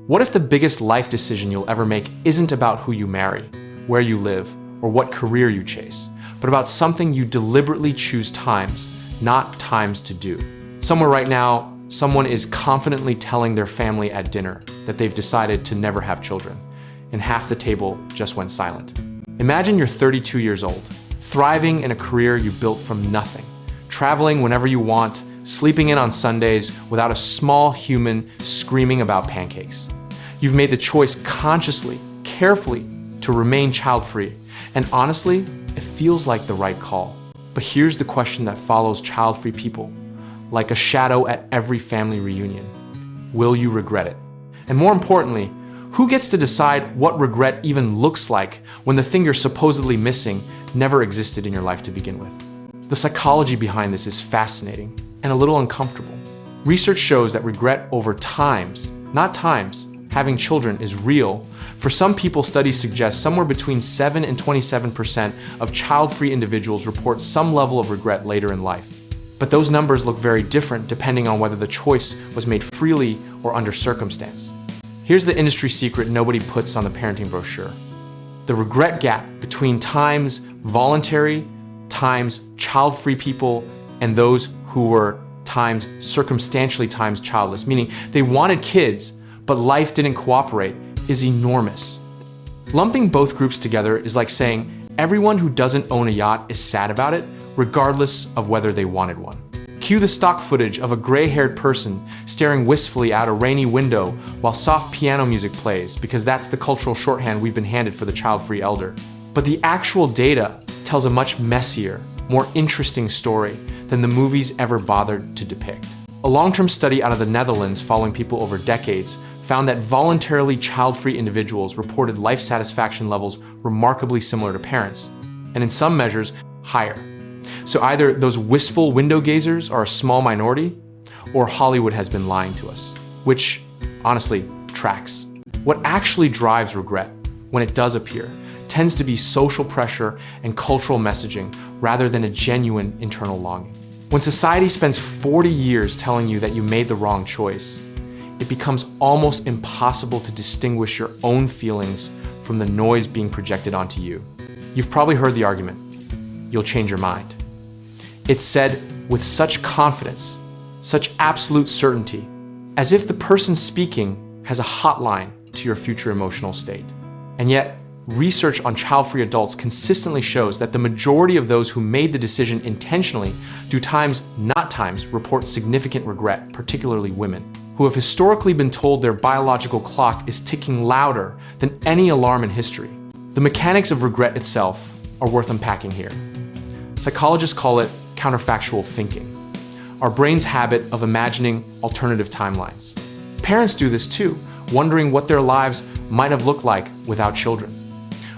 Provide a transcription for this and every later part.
What if the biggest life decision you'll ever make isn't about who you marry, where you live, or what career you chase, but about something you deliberately choose times, not times to do? Somewhere right now, someone is confidently telling their family at dinner that they've decided to never have children, and half the table just went silent. Imagine you're 32 years old, thriving in a career you built from nothing, traveling whenever you want, sleeping in on Sundays without a small human screaming about pancakes. You've made the choice consciously, carefully, to remain child-free, and honestly, it feels like the right call. But here's the question that follows child-free people, like a shadow at every family reunion. Will you regret it? And more importantly, who gets to decide what regret even looks like when the thing you're supposedly missing never existed in your life to begin with? The psychology behind this is fascinating and a little uncomfortable. Research shows that regret over times, not times, having children is real. For some people, studies suggest somewhere between 7 and 27% of child-free individuals report some level of regret later in life. But those numbers look very different depending on whether the choice was made freely or under circumstance. Here's the industry secret nobody puts on the parenting brochure. The regret gap between times voluntary, times child-free people, and those who were times circumstantially times childless, meaning they wanted kids, but life didn't cooperate, is enormous. Lumping both groups together is like saying everyone who doesn't own a yacht is sad about it, regardless of whether they wanted one. Cue the stock footage of a gray-haired person staring wistfully out a rainy window while soft piano music plays, because that's the cultural shorthand we've been handed for the child-free elder. But the actual data tells a much messier, more interesting story than the movies ever bothered to depict. A long-term study out of the Netherlands following people over decades found that voluntarily child-free individuals reported life satisfaction levels remarkably similar to parents, and in some measures, higher. So either those wistful window gazers are a small minority, or Hollywood has been lying to us, which, honestly, tracks. What actually drives regret, when it does appear, tends to be social pressure and cultural messaging rather than a genuine internal longing. When society spends 40 years telling you that you made the wrong choice, it becomes almost impossible to distinguish your own feelings from the noise being projected onto you. You've probably heard the argument, you'll change your mind. It's said with such confidence, such absolute certainty, as if the person speaking has a hotline to your future emotional state. And yet, research on child-free adults consistently shows that the majority of those who made the decision intentionally do times, not times, report significant regret, particularly women, who have historically been told their biological clock is ticking louder than any alarm in history. The mechanics of regret itself are worth unpacking here. Psychologists call it counterfactual thinking, our brain's habit of imagining alternative timelines. Parents do this too, wondering what their lives might have looked like without children.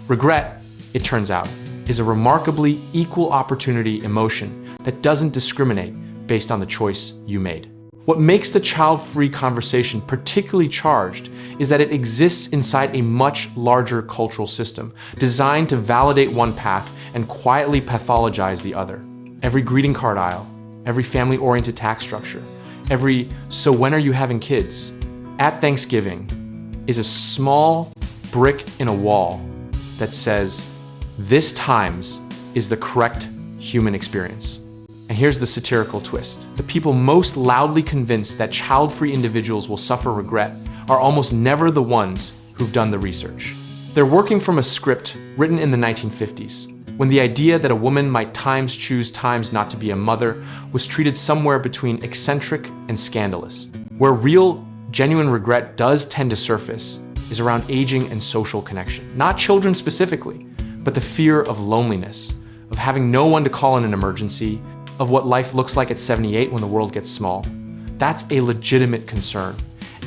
Regret, it turns out, is a remarkably equal opportunity emotion that doesn't discriminate based on the choice you made. What makes the child-free conversation particularly charged is that it exists inside a much larger cultural system, designed to validate one path and quietly pathologize the other. Every greeting card aisle, every family-oriented tax structure, every "so when are you having kids?" at Thanksgiving is a small brick in a wall that says, this times is the correct human experience. And here's the satirical twist. The people most loudly convinced that child-free individuals will suffer regret are almost never the ones who've done the research. They're working from a script written in the 1950s, when the idea that a woman might times choose times not to be a mother was treated somewhere between eccentric and scandalous. Where real, genuine regret does tend to surface is around aging and social connection. Not children specifically, but the fear of loneliness, of having no one to call in an emergency, of what life looks like at 78 when the world gets small. That's a legitimate concern,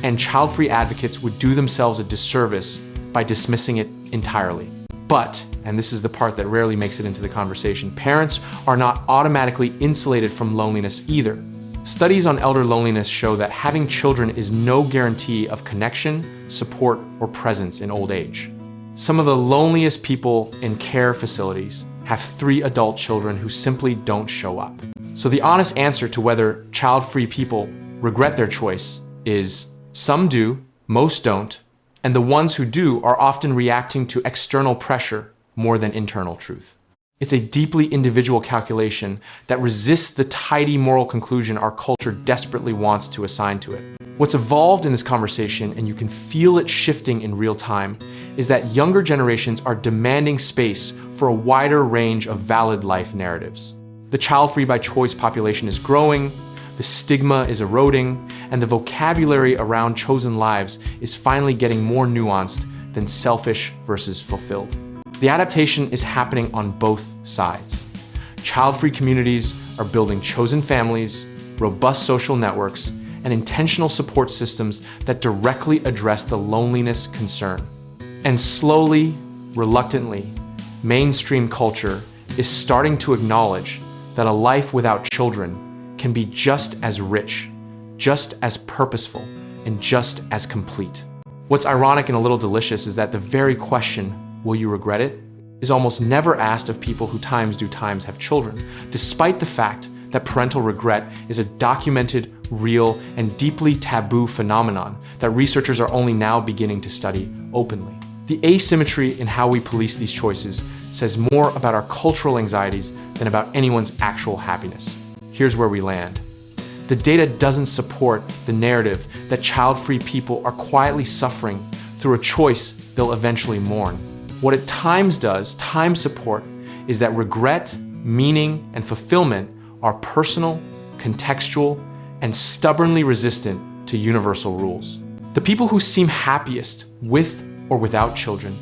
and child-free advocates would do themselves a disservice by dismissing it entirely. But, and this is the part that rarely makes it into the conversation, parents are not automatically insulated from loneliness either. Studies on elder loneliness show that having children is no guarantee of connection, support, or presence in old age. Some of the loneliest people in care facilities have 3 adult children who simply don't show up. So the honest answer to whether child-free people regret their choice is some do, Most don't, and the ones who do are often reacting to external pressure more than internal truth. It's a deeply individual calculation that resists the tidy moral conclusion our culture desperately wants to assign to it. What's evolved in this conversation, and you can feel it shifting in real time, is that younger generations are demanding space for a wider range of valid life narratives. The child-free by choice population is growing, the stigma is eroding, and the vocabulary around chosen lives is finally getting more nuanced than selfish versus fulfilled. The adaptation is happening on both sides. Child-free communities are building chosen families, robust social networks, and intentional support systems that directly address the loneliness concern. And slowly, reluctantly, mainstream culture is starting to acknowledge that a life without children can be just as rich, just as purposeful, and just as complete. What's ironic and a little delicious is that the very question, will you regret it, is almost never asked of people who times have children, despite the fact that parental regret is a documented, real, and deeply taboo phenomenon that researchers are only now beginning to study openly. The asymmetry in how we police these choices says more about our cultural anxieties than about anyone's actual happiness. Here's where we land. The data doesn't support the narrative that child-free people are quietly suffering through a choice they'll eventually mourn. What it does support, is that regret, meaning, and fulfillment are personal, contextual, and stubbornly resistant to universal rules. The people who seem happiest with or without children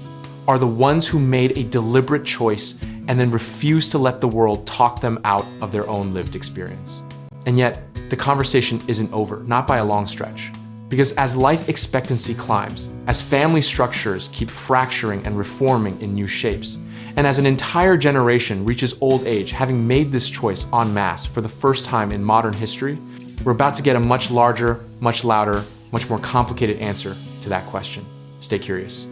are the ones who made a deliberate choice and then refuse to let the world talk them out of their own lived experience. And yet, the conversation isn't over, not by a long stretch. Because as life expectancy climbs, as family structures keep fracturing and reforming in new shapes, and as an entire generation reaches old age having made this choice en masse for the first time in modern history, we're about to get a much larger, much louder, much more complicated answer to that question. Stay curious.